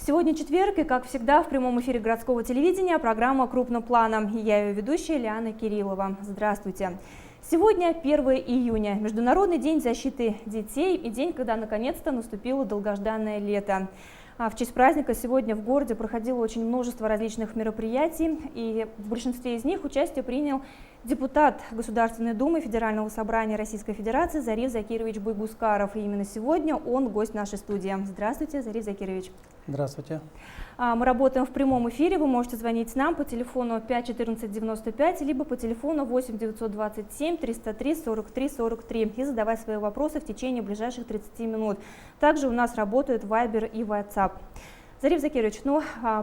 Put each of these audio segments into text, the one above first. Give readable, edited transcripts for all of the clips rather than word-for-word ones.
Сегодня четверг, и, как всегда, в прямом эфире городского телевидения программа «Крупным планом». И я ее ведущая Лиана Кириллова. Здравствуйте. Сегодня 1 июня, Международный день защиты детей и день, когда наконец-то наступило долгожданное лето. В честь праздника сегодня в городе проходило очень множество различных мероприятий, и в большинстве из них участие принял депутат Государственной Думы Федерального собрания Российской Федерации Зариф Закирович Буйгускаров. И именно сегодня он гость нашей студии. Здравствуйте, Зариф Закирович. Здравствуйте. Мы работаем в прямом эфире. Вы можете звонить нам по телефону 5 14 95, либо по телефону 8 927 303 43 43 и задавать свои вопросы в течение ближайших 30 минут. Также у нас работают Viber и WhatsApp. Зариф Закирович,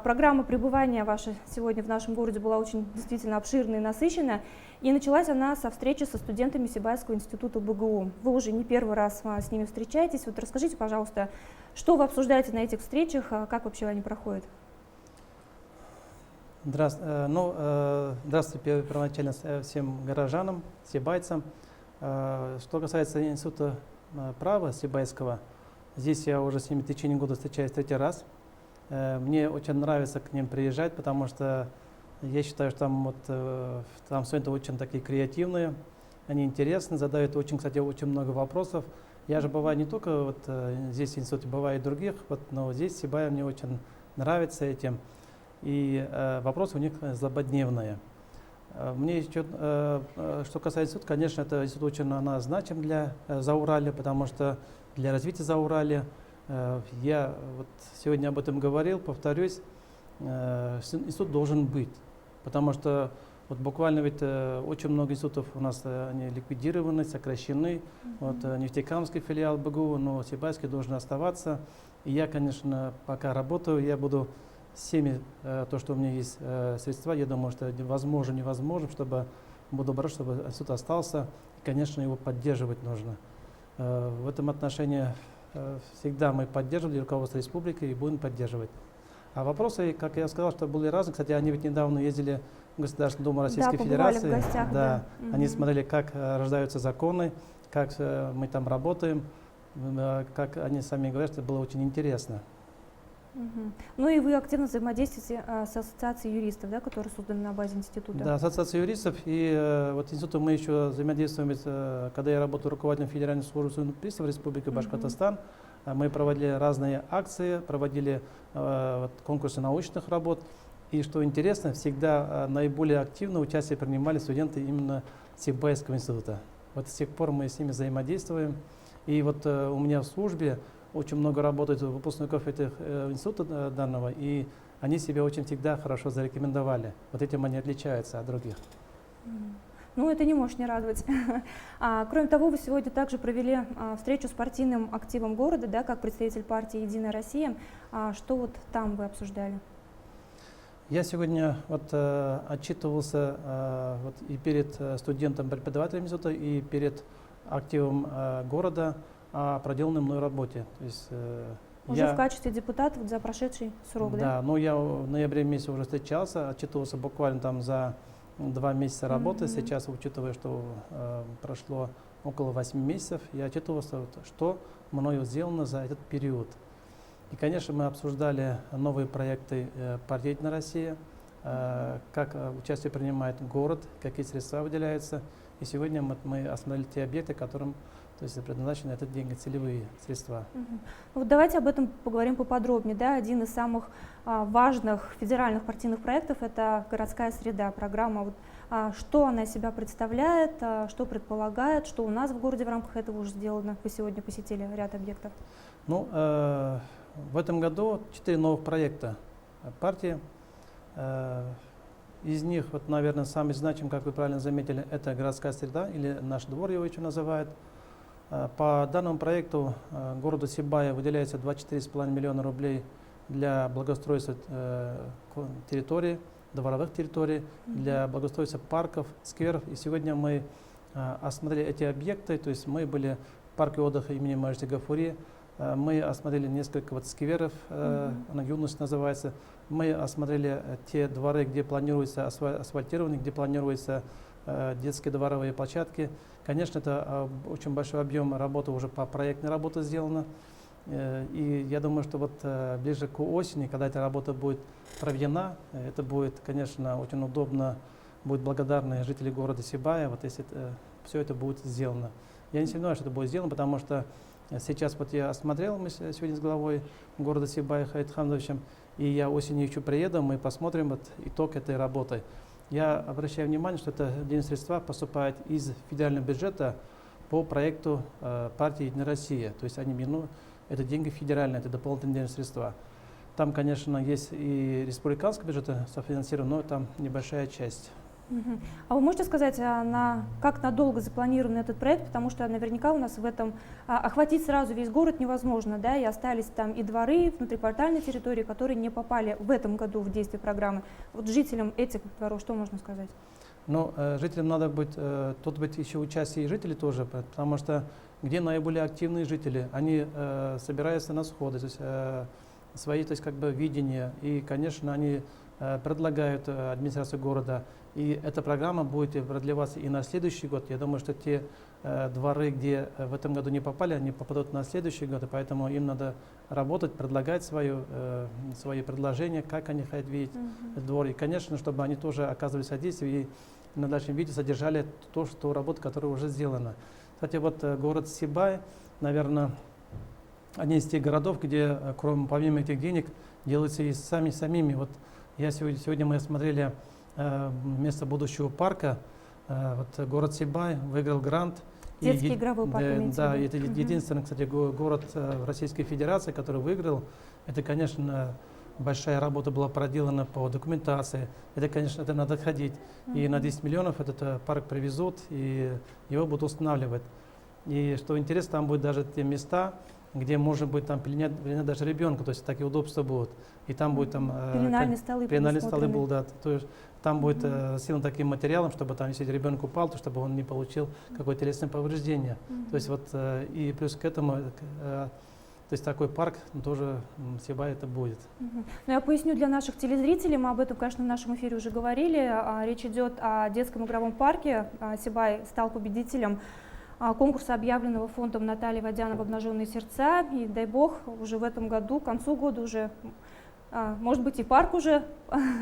программа пребывания ваша сегодня в нашем городе была очень действительно обширная и насыщенная. И началась она со встречи со студентами Сибайского института БГУ. Вы уже не первый раз с ними встречаетесь. Вот расскажите, пожалуйста, что вы обсуждаете на этих встречах, как вообще они проходят? Здравствуйте, первоначально всем горожанам, сибайцам. Что касается института права Сибайского, здесь я уже с ними в течение года встречаюсь третий раз. Мне очень нравится к ним приезжать, потому что я считаю, что там студенты очень такие креативные, они интересны, задают кстати, очень много вопросов. Я же бываю не только здесь в институте, бываю и других, но здесь в Сибае мне очень нравится этим. И вопросы у них злободневные. Мне еще, что касается института, конечно, это институт очень значим для Зауралья, потому что для развития Зауралья, я сегодня об этом говорил, повторюсь, институт должен быть, потому что буквально очень много институтов у нас они ликвидированы, сокращены. Нефтекамский филиал БГУ, но Сибайский должен оставаться. И я, конечно, пока работаю, я буду всеми, то, что у меня есть средства, я думаю, что возможно, невозможно, буду бороться, чтобы институт остался. И, конечно, его поддерживать нужно. В этом отношении всегда мы поддерживали руководство республики и будем поддерживать. А вопросы, как я сказал, что были разные. Кстати, они недавно ездили в Государственную Думу Российской Федерации. В гостях, да. Они смотрели, как рождаются законы, как мы там работаем, как они сами говорят, это было очень интересно. Ну и вы активно взаимодействуете с Ассоциацией юристов, да, которая создана на базе института? Да, Ассоциация юристов. И институтом мы еще взаимодействуем, когда я работаю руководителем Федеральной службы приставов Республики Башкортостан. Мы проводили разные акции, проводили конкурсы научных работ. И что интересно, всегда наиболее активно участие принимали студенты именно Сибайского института. С тех пор мы с ними взаимодействуем. И у меня в службе очень много работает выпускников этих института данного, и они себя очень всегда хорошо зарекомендовали. Этим они отличаются от других. Ну, это не может не радовать. Кроме того, вы сегодня также провели встречу с партийным активом города, да, как представитель партии «Единая Россия». Что там вы обсуждали? Я сегодня отчитывался и перед студентом-преподавателем института, и перед активом города о проделанной мной работе. То есть, уже в качестве депутата за прошедший срок, да? Да, я в ноябре месяце уже встречался, отчитывался буквально за 2 месяца работы. Сейчас, учитывая, что прошло около 8 месяцев, я отчитывался, что мною сделано за этот период. И, конечно, мы обсуждали новые проекты партии «Единая Россия», как участие принимает город, какие средства выделяются. И сегодня мы осмотрели те объекты, которым предназначены этот деньги, целевые средства. Давайте об этом поговорим поподробнее. Да? Один из самых важных федеральных партийных проектов – это городская среда, программа. Что она из себя представляет, что предполагает, что у нас в городе в рамках этого уже сделано? Вы сегодня посетили ряд объектов. В этом году 4 новых проекта партии. Из них, вот, наверное, самый значимый, как вы правильно заметили, это городская среда, или наш двор его еще называют. По данному проекту городу Сибая выделяется 24,5 миллиона рублей для благоустройства территорий, дворовых территорий, для благоустройства парков, скверов. И сегодня мы осмотрели эти объекты, то есть мы были в парке отдыха имени Мажиди Гафури, мы осмотрели несколько вот скверов, она Юнус называется, мы осмотрели те дворы, где планируется асфальтирование, где планируются детские дворовые площадки. Конечно, это очень большой объем работы уже по проектной работе сделано. И я думаю, что вот ближе к осени, когда эта работа будет проведена, это будет, конечно, очень удобно, будут благодарны жители города Сибая, вот если все это будет сделано. Я не сомневаюсь, что это будет сделано, потому что сейчас вот я осмотрел, мы сегодня с главой города Сибая Хаитхамдовичем, и я осенью еще приеду, мы посмотрим вот итог этой работы. Я обращаю внимание, что это денежные средства поступают из федерального бюджета по проекту партии «Единая Россия». То есть это деньги федеральные, это дополнительные денежные средства. Там, конечно, есть и республиканский бюджет софинансирован, но там небольшая часть. А вы можете сказать, как надолго запланирован этот проект, потому что наверняка у нас в этом охватить сразу весь город невозможно, да, и остались там и дворы, внутриквартальные территории, которые не попали в этом году в действие программы. Вот жителям этих дворов что можно сказать? Ну, жителям надо быть еще участие и жителей тоже, потому что где наиболее активные жители, они собираются на сходы, то есть свои, то есть как бы видения, и, конечно, они предлагают администрации города. И эта программа будет продлеваться и на следующий год. Я думаю, что те дворы, где в этом году не попали, они попадут на следующий год, и поэтому им надо работать, предлагать свои предложения, как они хотят видеть двор. И, конечно, чтобы они тоже оказывали содействие и на дальнейшем виде содержали ту работу, которая уже сделана. Кстати, вот город Сибай, наверное, один из тех городов, где, помимо этих денег, делаются и самими. Вот сегодня мы смотрели место будущего парка. Вот город Сибай выиграл грант. Детский игровой парк. Да, это единственный, кстати, город в Российской Федерации, который выиграл. Это, конечно, большая работа была проделана по документации. Это, конечно, это надо ходить. И на 10 миллионов этот парк привезут, и его будут устанавливать. И что интересно, там будут даже те места, где можно будет там пеленать даже ребенка, то есть такие удобства будут. И там будет там пеленальные столы будут, да. То есть там будет сделан таким материалом, чтобы там, если ребенок упал, то чтобы он не получил какое-то телесное повреждение. То есть вот и плюс к этому, то есть такой парк тоже в Сибае это будет. Ну, я поясню для наших телезрителей, мы об этом, конечно, в нашем эфире уже говорили. Речь идет о детском игровом парке. Сибай стал победителем конкурса, объявленного фондом Натальи Водяновой «Обнаженные сердца». И дай бог, уже в этом году, к концу года уже, может быть, и парк уже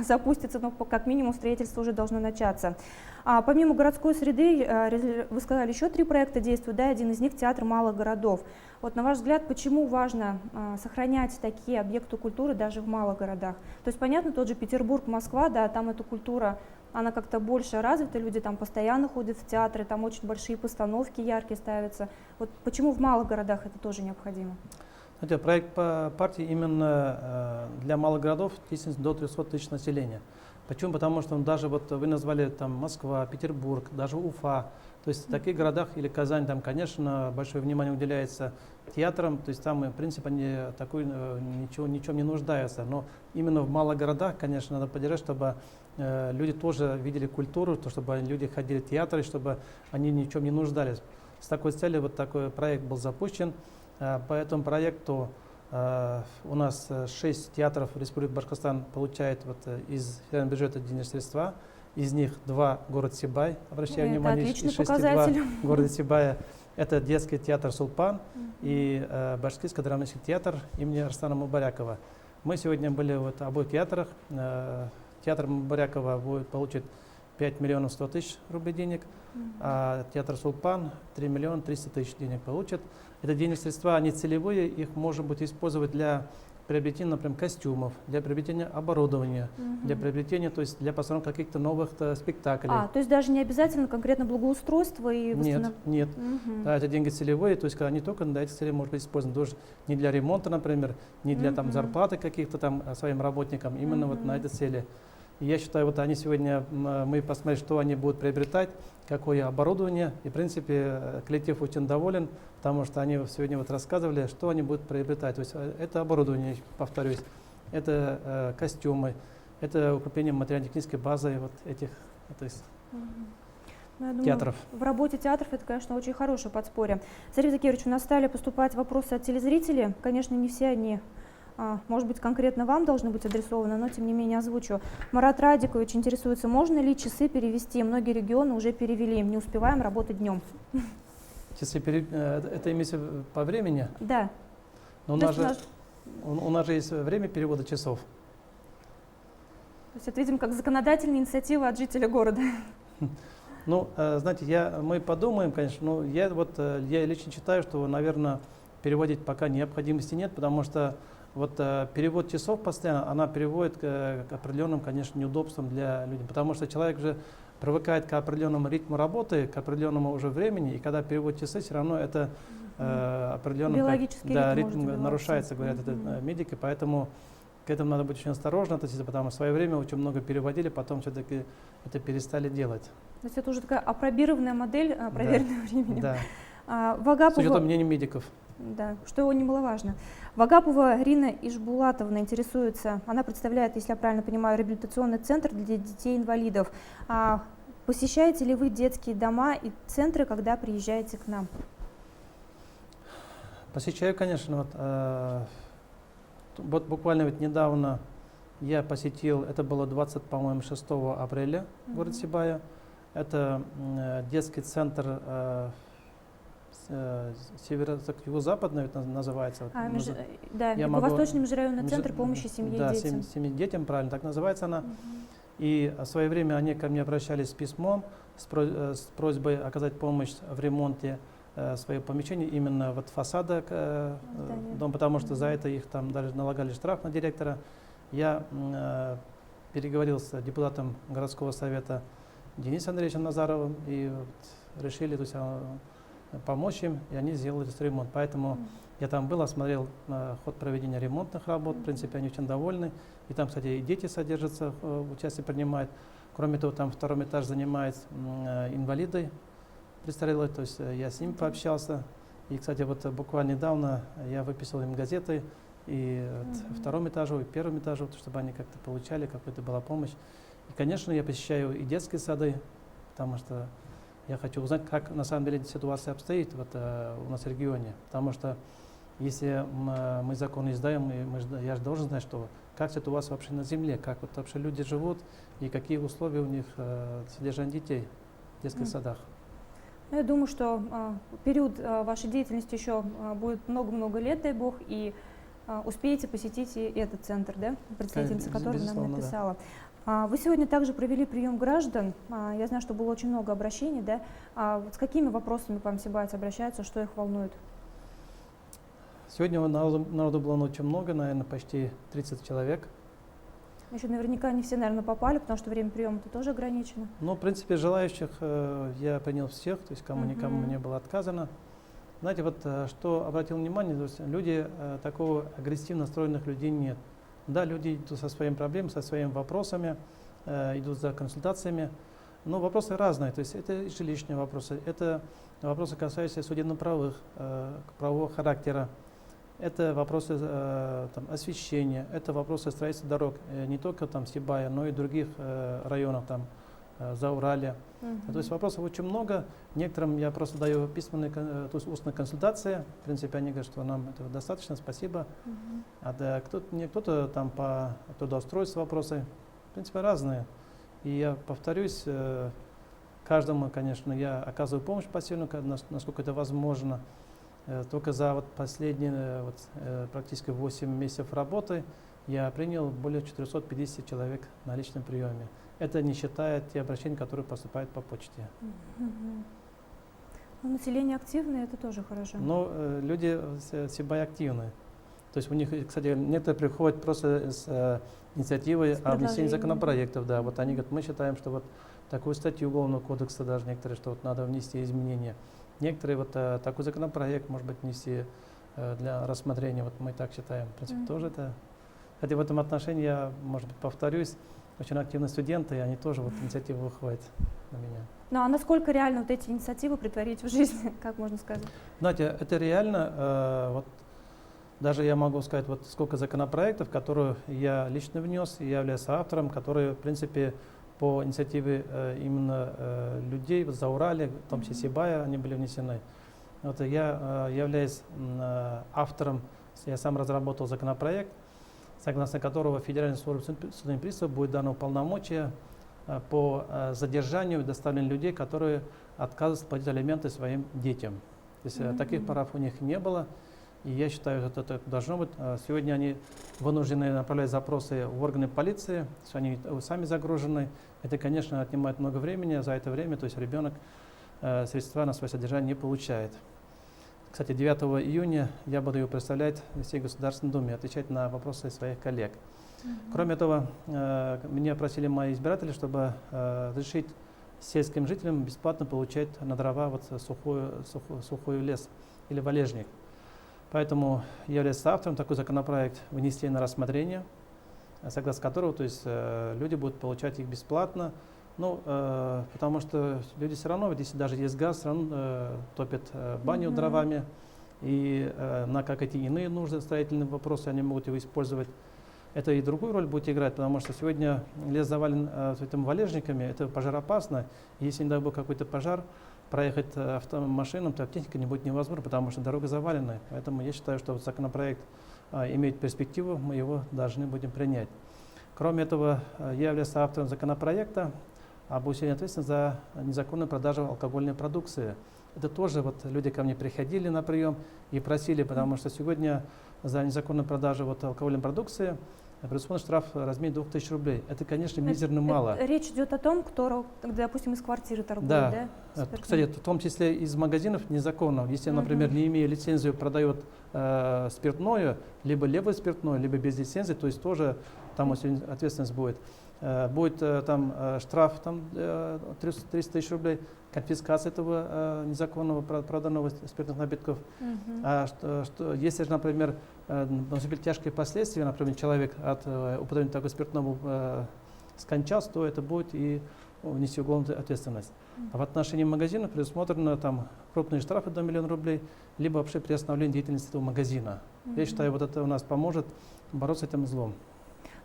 запустится, но как минимум строительство уже должно начаться. Помимо городской среды, вы сказали, еще 3 проекта действуют, да, один из них театр малых городов. Вот на ваш взгляд, почему важно сохранять такие объекты культуры даже в малых городах? То есть, понятно, тот же Петербург, Москва, да, там эта культура, она как-то больше развита, люди там постоянно ходят в театры, там очень большие постановки яркие ставятся. Вот почему в малых городах это тоже необходимо? Знаете, проект по партии именно для малых городов, численность до 300 тысяч населения. Почему? Потому что даже вот вы назвали там Москва, Петербург, даже Уфа. То есть в таких городах или Казань, там, конечно, большое внимание уделяется театрам, то есть там, в принципе, они ничем не нуждаются. Но именно в малых городах, конечно, надо поддержать, чтобы люди тоже видели культуру, чтобы люди ходили в театры, чтобы они ни в чем не нуждались. С такой целью вот такой проект был запущен. По этому проекту у нас 6 театров Республики Башкортостан получают из федерального бюджета денежные средства. Из них 2 город Сибай, обращаю внимание, из 6 2 города Сибая. Это детский театр «Сулпан» и Башкирский драматический театр имени Арслана Мубарякова. Мы сегодня были в обоих театрах. Театр Мубарякова получит 5 миллионов 100 тысяч рублей денег, а театр «Сулпан» 3 миллиона 300 тысяч денег получит. Это денежные средства, они целевые, их можно будет использовать для приобретения, например, костюмов, для приобретения оборудования, для приобретения, то есть для постановки каких-то новых спектаклей. То есть даже не обязательно конкретно благоустройство и Нет. Да, это деньги целевые, то есть когда не только на эти цели может быть использованы, тоже не для ремонта, например, не для там зарплаты каких-то там своим работникам, именно вот на эти цели. И я считаю, вот они сегодня, мы посмотрели, что они будут приобретать, какое оборудование. И, в принципе, коллектив очень доволен, потому что они сегодня вот рассказывали, что они будут приобретать. То есть это оборудование, повторюсь, это костюмы, это укрепление материально-технической базы вот этих, то есть, Ну, я думаю, театров. в работе театров это, конечно, очень хорошее подспорье. Сергей Закирович, у нас стали поступать вопросы от телезрителей. Конечно, не все они, может быть, конкретно вам должны быть адресованы, но тем не менее озвучу. Марат Радикович интересуется, можно ли часы перевести? Многие регионы уже перевели, не успеваем работать днем. Часы это имеется по времени? Да. Но у нас же есть время перевода часов. То есть это, видимо, как законодательная инициатива от жителя города. Ну, знаете, мы подумаем, конечно, но я лично считаю, что, наверное, переводить пока необходимости нет, потому что вот перевод часов постоянно, она приводит к определенным, конечно, неудобствам для людей, потому что человек же привыкает к определенному ритму работы, к определенному уже времени, и когда переводит часы, все равно это определенный биологический ритм нарушается, говорят это медики, поэтому к этому надо быть очень осторожно относиться, потому что в свое время очень много переводили, потом все-таки это перестали делать. То есть это уже такая апробированная модель, проверенная временем. Да. Вагапова, С учетом мнения медиков. Да, что немаловажно. Вагапова Рина Ишбулатовна интересуется, она представляет, если я правильно понимаю, реабилитационный центр для детей-инвалидов. Посещаете ли вы детские дома и центры, когда приезжаете к нам? Посещаю, конечно. Вот буквально ведь недавно я посетил, это было 6 апреля, город Сибая. Это детский центр юго-западный называется. Да, Юго-Восточный межрайонный центр помощи семье и детям. Да, семье и детям, правильно, так называется она. И в свое время они ко мне обращались с письмом, с просьбой оказать помощь в ремонте своего помещения, именно вот фасада дома, потому что за это их там даже налагали штраф на директора. Я переговорил с депутатом городского совета Денисом Андреевичем Назаровым и решили, то есть, помочь им, и они сделали ремонт. Поэтому я там был, осмотрел ход проведения ремонтных работ, в принципе, они очень довольны. И там, кстати, и дети содержатся, участие принимают. Кроме того, там второй этаж занимает инвалиды престарелые, то есть я с ними пообщался. И, кстати, вот буквально недавно я выписал им газеты и второму этажу, и первому этажу, чтобы они как-то получали, какая-то была помощь. И, конечно, я посещаю и детские сады, потому что я хочу узнать, как на самом деле ситуация обстоит вот, у нас в регионе. Потому что если мы закон издаем, я же должен знать, что как ситуация вообще на земле, как вот вообще люди живут и какие условия у них содержания детей в детских садах. Я думаю, что период вашей деятельности еще будет много-много лет, дай бог, и успеете посетить и этот центр, да, представительница которого нам написала. Да. Вы сегодня также провели прием граждан. Я знаю, что было очень много обращений, да. Вот с какими вопросами к вам сибайцы обращаются, что их волнует? Сегодня народу было очень много, наверное, почти 30 человек. Еще наверняка не все, наверное, попали, потому что время приема-то тоже ограничено. Ну, в принципе, желающих я принял всех, то есть никому не было отказано. Знаете, вот что обратил внимание, то есть люди, такого агрессивно настроенных людей нет. Да, люди идут со своими проблемами, со своими вопросами, идут за консультациями, но вопросы разные, то есть это и жилищные вопросы, это вопросы, касающиеся судебно-правового характера, это вопросы освещения, это вопросы строительства дорог, не только там Сибая, но и других районов, там Зауралья. То есть вопросов очень много. Некоторым я просто даю письменные, то есть устные консультации. В принципе, они говорят, что нам этого достаточно, спасибо. А кто-то там по трудоустройству вопросы, в принципе, разные. И я повторюсь, каждому, конечно, я оказываю помощь посильную, насколько это возможно. Только за последние практически 8 месяцев работы я принял более 450 человек на личном приеме. Это не считая те обращения, которые поступают по почте. Ну, население активное, это тоже хорошо. Но люди Сибая активны. То есть у них, кстати, некоторые приходят просто с инициативой о внесении законопроектов. Да, вот они говорят, мы считаем, что вот такую статью Уголовного кодекса даже некоторые, что вот надо внести изменения. Некоторые вот такой законопроект, может быть, внести для рассмотрения, вот мы так считаем. В принципе, тоже это. Кстати, в этом отношении я, может быть, повторюсь, очень активные студенты, и они тоже вот инициативу выходят на меня. Ну а насколько реально вот эти инициативы претворить в жизнь, как можно сказать? Знаете, это реально, вот даже я могу сказать, вот сколько законопроектов, которые я лично внес, и я являюсь автором, которые, в принципе, по инициативе именно людей в Заурале, в том числе Сибая, они были внесены. Вот я являюсь автором, я сам разработал законопроект, согласно которого Федеральной службе судебных приставов будет дано полномочия по задержанию и доставлению людей, которые отказываются платить алименты своим детям. То есть таких прав у них не было, и я считаю, что это должно быть. Сегодня они вынуждены направлять запросы в органы полиции, то есть они сами загружены. Это, конечно, отнимает много времени, за это время, то есть ребенок средства на свое содержание не получает. Кстати, 9 июня я буду ее представлять в всей Государственной Думе, отвечать на вопросы своих коллег. Кроме этого, меня просили мои избиратели, чтобы разрешить сельским жителям бесплатно получать на дрова вот сухой лес или валежник. Поэтому я являюсь автором, такой законопроект внесли на рассмотрение, согласно которого, то есть, люди будут получать их бесплатно. Ну, потому что люди все равно, если даже есть газ, все равно топят баню дровами, и на как эти иные нужды, строительные вопросы, они могут его использовать. Это и другую роль будет играть, потому что сегодня лес завален этими валежниками, это пожароопасно. Если, не дай бог, какой-то пожар, проехать автомашинам, то техника не будет невозможно, потому что дорога завалена. Поэтому я считаю, что законопроект имеет перспективу, мы его должны будем принять. Кроме этого, я являюсь автором законопроекта об усилении ответственности за незаконную продажу алкогольной продукции. Это тоже вот люди ко мне приходили на прием и просили, потому что сегодня за незаконную продажу вот алкогольной продукции предусмотрен штраф в размере 2000 рублей. Это, конечно, мизерно мало. Речь идет о том, кто, допустим, из квартиры торгует, да? Да? Кстати, в том числе из магазинов незаконно. Если, например, не имея лицензию, продает спиртное, либо левое спиртное, либо без лицензии, то есть тоже там ответственность будет. Будет там штраф там, 300 тысяч рублей, конфискация этого незаконного проданного спиртных напитков. Если же, например, наступили тяжкие последствия, например, человек от употребления такого спиртного скончался, то это будет и нести уголовную ответственность. А в отношении магазинов предусмотрено там крупные штрафы до 1 миллиона рублей, либо вообще приостановление деятельности этого магазина. Я считаю, вот это у нас поможет бороться с этим злом.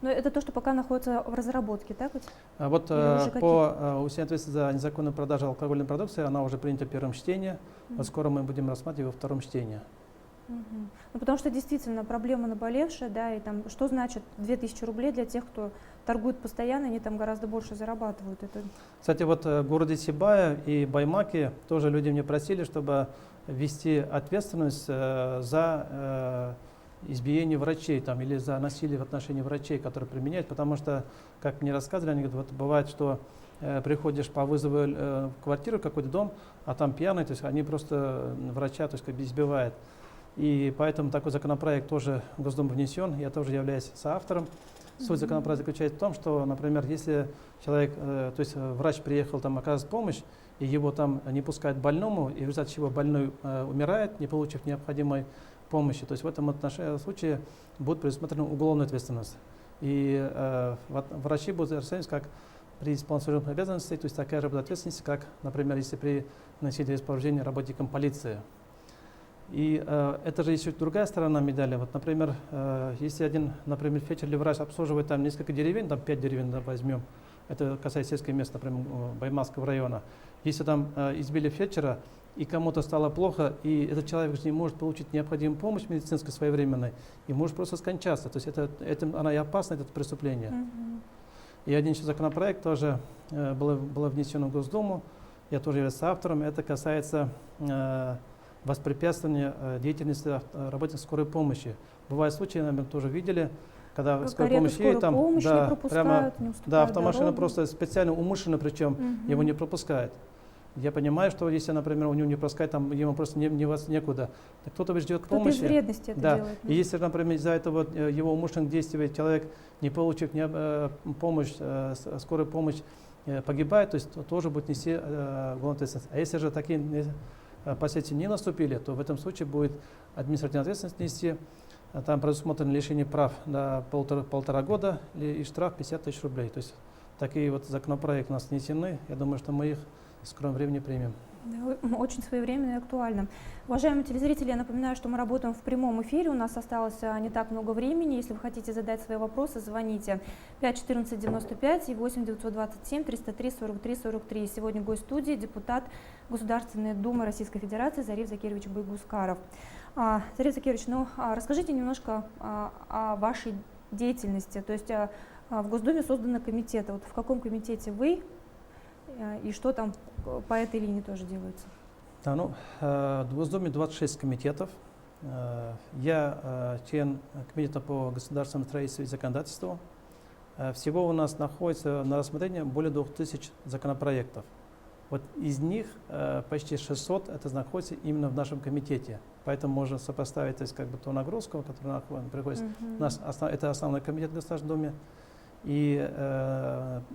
Но это то, что пока находится в разработке, так ведь? Вот по усилению ответственности за незаконную продажу алкогольной продукции, она уже принята в первом чтении. Вот скоро мы будем рассматривать во втором чтении. Ну, потому что действительно проблема наболевшая, да, и там что значит 2000 рублей для тех, кто торгует постоянно, они там гораздо больше зарабатывают. Кстати, вот в городе Сибая и Баймаке тоже люди мне просили, чтобы ввести ответственность за избиение врачей там, или за насилие в отношении врачей, которые применяют, потому что, как мне рассказывали, они говорят, вот бывает, что приходишь по вызову в квартиру, какой-то дом, а там пьяные, то есть они просто врача, то есть как бы избивают. И поэтому такой законопроект тоже в Госдуму внесен, я тоже являюсь соавтором. Суть законопроекта заключается в том, что, например, если человек, то есть врач приехал там оказывать помощь, и его там не пускают к больному, и в результате чего больной умирает, не получив необходимой помощи, то есть в этом случае будет предусмотрена уголовная ответственность. И врачи будут расцениваться как при исполнении служебных обязанностей, то есть такая же будет ответственность, как, например, если при насилии повреждения работникам полиции. И это же есть другая сторона медали. Вот, например, если один, например, фельдшер или врач обслуживает там несколько деревень, там 5 деревень возьмем, это касается сельского места, например, Баймакского района. Если там избили фельдшера, и кому-то стало плохо, и этот человек не может получить необходимую помощь медицинскую своевременной, и может просто скончаться. То есть этим она и опасна, это преступление. И один еще законопроект тоже было внесено в Госдуму, я тоже являюсь автором, это касается воспрепятствования деятельности работников скорой помощи. Бывают случаи, наверное, тоже видели, когда скорая помощь едет, там, автомашина просто специально, умышленно, причем его не пропускает. Я понимаю, что если, например, у него не пропускают, там ему просто некуда. Кто-то ждет помощи. Кто-то из вредности это делает. И если, например, из-за этого его умышленных действий человек, не получив помощь, скорую помощь, погибает, то есть тоже будет нести уголовную ответственность. А если же такие последствия не наступили, то в этом случае будет административную ответственность нести Там предусмотрено лишение прав до полтора года и штраф 50 тысяч рублей. То есть такие вот законопроекты у нас внесены. Я думаю, что мы их в скором времени примем. Да, очень своевременно и актуально. Уважаемые телезрители, я напоминаю, что мы работаем в прямом эфире, у нас осталось не так много времени. Если вы хотите задать свои вопросы, звоните 5-14-95 и 8-927-303-43-43. Сегодня гость студии, депутат Государственной Думы Российской Федерации Зариф Закирович Байгускаров. Зариф Закирович, расскажите немножко о вашей деятельности. То есть в Госдуме созданы комитеты. Вот в каком комитете вы и что там по этой линии тоже делается? Да, в Госдуме 26 комитетов. Я член комитета по государственному строительству и законодательству. Всего у нас находится на рассмотрении более 2000 законопроектов. Вот из них почти 600 это находится именно в нашем комитете. Поэтому можно сопоставить, то есть, как бы, ту нагрузку, которая приходится. У нас это основной комитет в Государственной Думе. И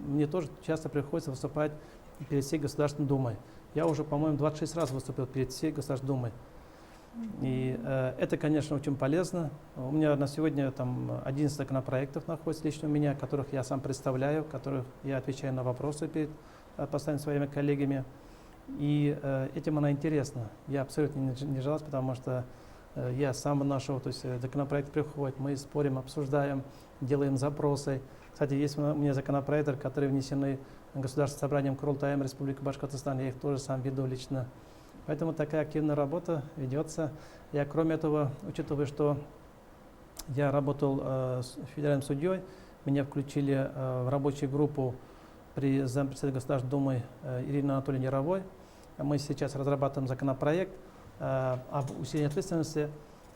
мне тоже часто приходится выступать перед всей Государственной Думой. Я уже, по-моему, 26 раз выступил перед всей Государственной Думой. И это, конечно, очень полезно. У меня на сегодня там 11 законопроектов находится лично у меня, которых я сам представляю, которых я отвечаю на вопросы перед постоянно своими коллегами. И этим она интересна. Я абсолютно не жалуюсь, потому что я сам нашел, то есть законопроект приходит, мы спорим, обсуждаем, делаем запросы. Кстати, есть у меня законопроекты, которые внесены Государственным собранием Курултаем Республики Башкортостан, я их тоже сам веду лично. Поэтому такая активная работа ведется. Я, кроме этого, учитывая, что я работал с федеральным судьей, меня включили в рабочую группу при зампредседателя Государственной Думы Ирине Анатольевне Яровой. Мы сейчас разрабатываем законопроект об усилении ответственности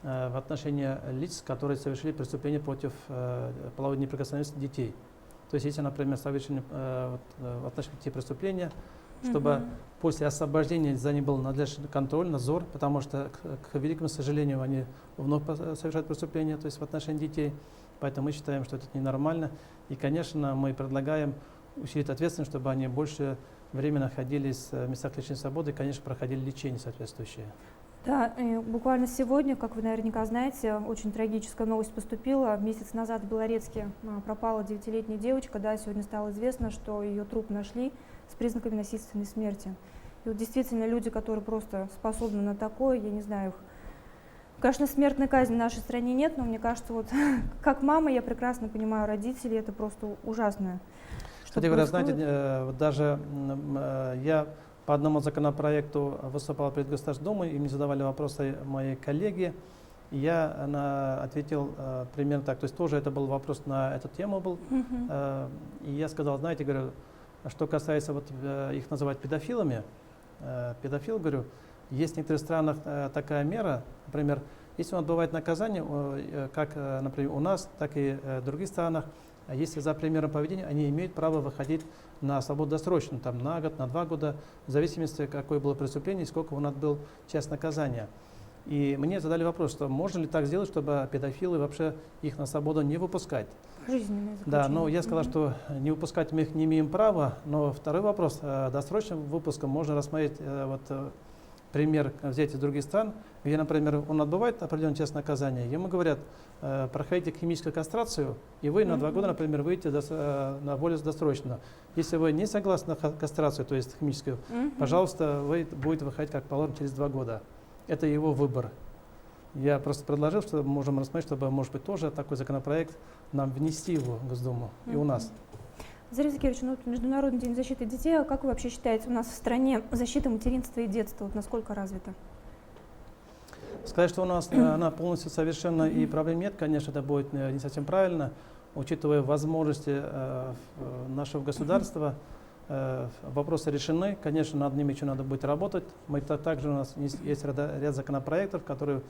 в отношении лиц, которые совершили преступление против половой неприкосновенности детей. То есть, если, например, совершили в отношении детей преступления, чтобы после освобождения за ним был надлежащий контроль, надзор, потому что, к великому сожалению, они вновь совершают преступления, то есть в отношении детей. Поэтому мы считаем, что это ненормально. И, конечно, мы предлагаем усилить ответственность, чтобы они больше времени находились в местах лишения свободы и, конечно, проходили лечение соответствующее. Да, и буквально сегодня, как вы наверняка знаете, очень трагическая новость поступила. Месяц назад в Белорецке пропала 9-летняя девочка. Да, сегодня стало известно, что ее труп нашли с признаками насильственной смерти. И вот действительно люди, которые просто способны на такое, я не знаю их. Конечно, смертной казни в нашей стране нет, но мне кажется, вот как мама я прекрасно понимаю родителей, это просто ужасно. Кстати говоря, знаете, даже я по одному законопроекту выступал перед Государственной Думой, и мне задавали вопросы мои коллеги. И я ответил примерно так. То есть тоже это был вопрос на эту тему был. И я сказал, знаете, говорю, что касается вот их называть педофилами, педофил, говорю, есть в некоторых странах такая мера, например, если он отбывает наказание, как, например, у нас, так и в других странах, если за примером поведения, они имеют право выходить на свободу досрочно, там, на год, на 2 года, в зависимости, какое было преступление и сколько он отбыл час наказания. И мне задали вопрос, что можно ли так сделать, чтобы педофилы вообще их на свободу не выпускать. Да, но я сказал, что не выпускать мы их не имеем права, но второй вопрос, досрочным выпуском можно рассмотреть пример взять из других стран, где, например, он отбывает определенный час наказания, ему говорят, проходите химическую кастрацию, и вы на 2 года, например, выйдете на волю досрочно. Если вы не согласны на кастрацию, то есть химическую, пожалуйста, вы будете выходить как положено через 2 года. Это его выбор. Я просто предложил, что мы можем рассмотреть, чтобы, может быть, тоже такой законопроект нам внести его в Госдуму и у нас. Зариф Закирович, Международный день защиты детей, а как вы вообще считаете, у нас в стране защита материнства и детства, вот насколько развита? Сказать, что у нас она полностью совершенно и проблем нет, конечно, это будет не совсем правильно, учитывая возможности нашего государства. Вопросы решены, конечно, над ними еще надо будет работать. Также у нас есть ряд законопроектов, которые,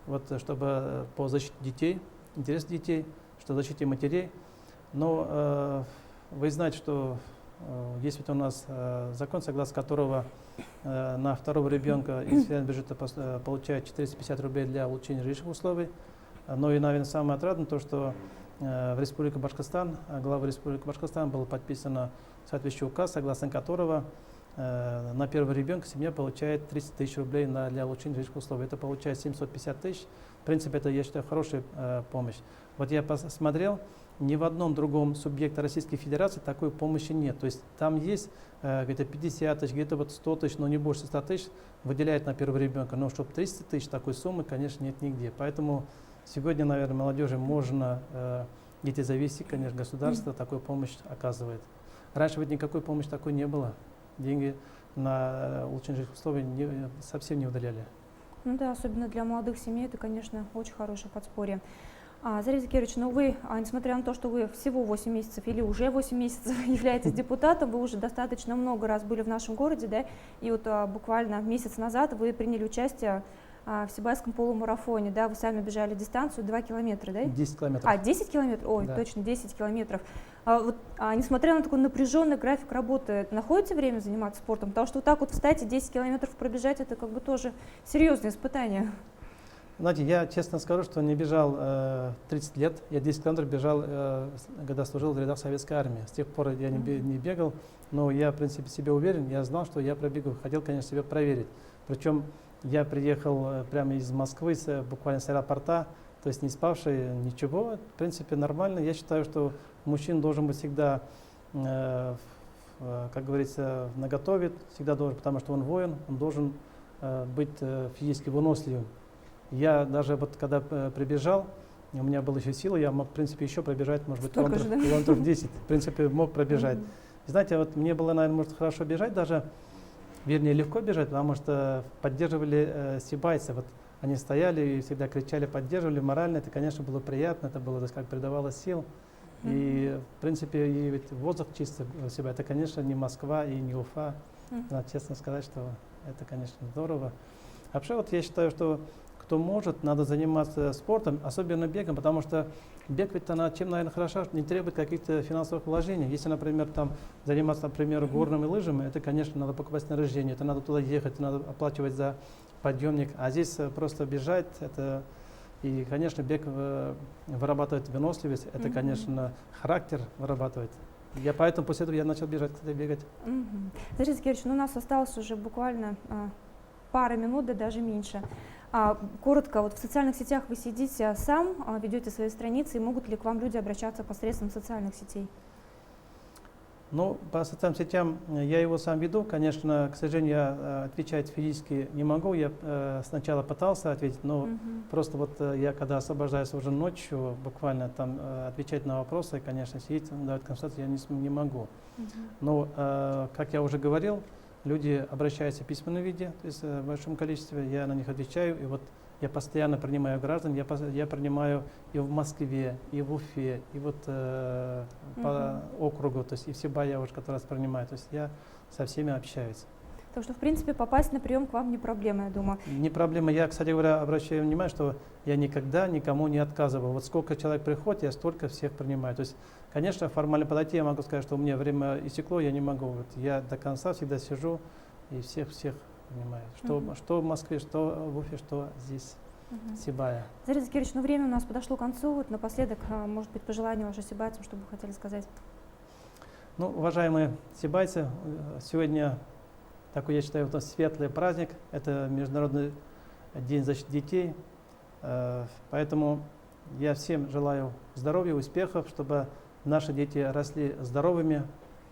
вот, чтобы по защите детей, интересы детей, что защите матерей. Но вы знаете, что есть ведь у нас закон, согласно которого на 2-го ребенка из федерального бюджета получают 450 рублей для улучшения жилищных условий. Но и, наверное, самое отрадное то, что в Республике Башкортостан, главой Республики Башкортостан был подписан соответствующий указ, согласно которого на первого ребенка семья получает 30 тысяч рублей для улучшения жилищных условий. Это получается 750 тысяч. В принципе, это, я считаю, хорошая помощь. Вот я посмотрел, ни в одном другом субъекте Российской Федерации такой помощи нет. То есть там есть где-то 50 тысяч, где-то вот 100 тысяч, но не больше 100 тысяч выделяют на первого ребенка. Но чтобы 300 тысяч такой суммы, конечно, нет нигде. Поэтому сегодня, наверное, молодежи можно, где-то зависит, конечно, государство такую помощь оказывает. Раньше ведь никакой помощи такой не было. Деньги на улучшение жилищных условий совсем не выделяли. Ну да, особенно для молодых семей это, конечно, очень хорошее подспорье. Зарис Закирович, ну вы, несмотря на то, что вы всего 8 месяцев или уже 8 месяцев являетесь депутатом, вы уже достаточно много раз были в нашем городе, да, и вот буквально месяц назад вы приняли участие в Сибайском полумарафоне, да, вы сами бежали дистанцию 2 километра, да? 10 километров. 10 километров? Ой, да. Точно, 10 километров. Несмотря на такой напряженный график работы, находите время заниматься спортом? Потому что вот так вот встать и 10 километров пробежать, это как бы тоже серьезное испытание. Знаете, я честно скажу, что не бежал 30 лет. Я 10 километров бежал, когда служил в рядах Советской армии. С тех пор я не бегал, но я, в принципе, себе уверен. Я знал, что я пробегу. Хотел, конечно, себя проверить. Причем я приехал прямо из Москвы, буквально с аэропорта, то есть не спавший, ничего. В принципе, нормально. Я считаю, что мужчина должен быть всегда, как говорится, наготове, всегда должен, потому что он воин, он должен быть физически выносливым. Я даже вот когда прибежал, у меня была еще сила, я мог, в принципе, еще пробежать, может быть, километров 10, в принципе, мог пробежать. И знаете, вот мне было, наверное, может, хорошо бежать даже, вернее, легко бежать, потому что поддерживали сибайцы. Вот они стояли и всегда кричали, поддерживали морально. Это, конечно, было приятно, это было, так сказать, придавало сил. И, в принципе, и ведь воздух чистый у себя. Это, конечно, не Москва и не Уфа. Надо честно сказать, что это, конечно, здорово. Вообще, вот я считаю, что кто может, надо заниматься спортом, особенно бегом, потому что бег ведь она чем, наверное, хороша, не требует каких-то финансовых вложений. Если, например, там заниматься, например, горными лыжами, это, конечно, надо покупать снаряжение, это надо туда ехать, надо оплачивать за подъемник. А здесь просто бежать, это и, конечно, бег вырабатывает выносливость, это, конечно, характер вырабатывает. Я поэтому после этого я начал бежать, кстати, бегать. Зарис Закирович, ну у нас осталось уже буквально пара минут, да даже меньше. Коротко, вот в социальных сетях вы сидите сам, ведете свои страницы, и могут ли к вам люди обращаться посредством социальных сетей? Ну, по социальным сетям я его сам веду. Конечно, к сожалению, я отвечать физически не могу. Я сначала пытался ответить, но просто вот я когда освобождаюсь уже ночью, буквально там отвечать на вопросы, конечно, сидеть, давать консультацию я не могу. Но, как я уже говорил, люди обращаются в письменном виде, то есть в большом количестве, я на них отвечаю, и вот я постоянно принимаю граждан, я принимаю и в Москве, и в Уфе, и вот по округу, то есть и в Сибае я уже который раз принимаю, то есть я со всеми общаюсь. Так что, в принципе, попасть на прием к вам не проблема, я думаю. Не проблема. Я, кстати говоря, обращаю внимание, что я никогда никому не отказывал. Вот сколько человек приходит, я столько всех принимаю. То есть, конечно, формально подойти, я могу сказать, что у меня время истекло, я не могу. Вот я до конца всегда сижу и всех принимаю. Что в Москве, что в Уфе, что здесь, в Сибае. Зарис Закирович, ну время у нас подошло к концу. Вот напоследок, может быть, пожелания вашим сибайцам, что бы вы хотели сказать? Ну, уважаемые сибайцы, сегодня такой, я считаю, у нас светлый праздник. Это Международный день защиты детей. Поэтому я всем желаю здоровья, успехов, чтобы наши дети росли здоровыми,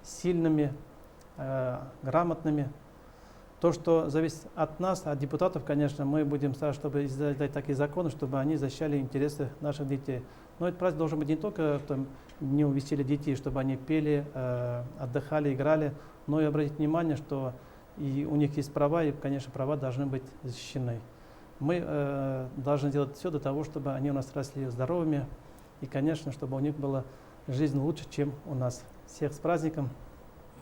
сильными, грамотными. То, что зависит от нас, от депутатов, конечно, мы будем стараться, чтобы издать такие законы, чтобы они защищали интересы наших детей. Но этот праздник должен быть не только днем веселья детей, чтобы они пели, отдыхали, играли, но и обратить внимание, что и у них есть права, и, конечно, права должны быть защищены. Мы должны делать все для того, чтобы они у нас росли здоровыми, и, конечно, чтобы у них была жизнь лучше, чем у нас. Всех с праздником!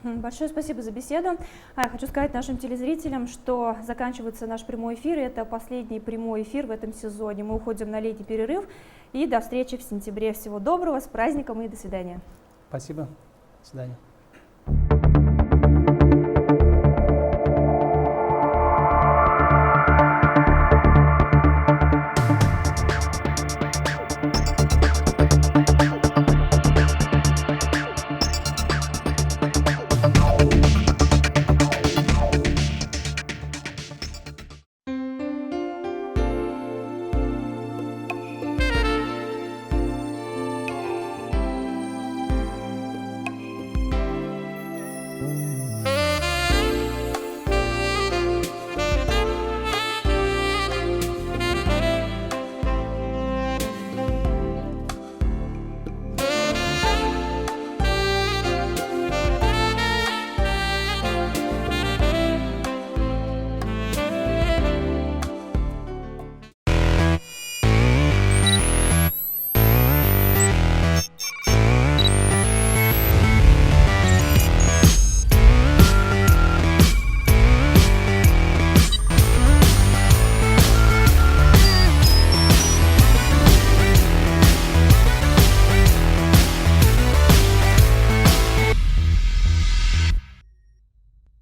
Большое спасибо за беседу. Я хочу сказать нашим телезрителям, что заканчивается наш прямой эфир. Это последний прямой эфир в этом сезоне. Мы уходим на летний перерыв. И до встречи в сентябре. Всего доброго, с праздником и до свидания. Спасибо. До свидания.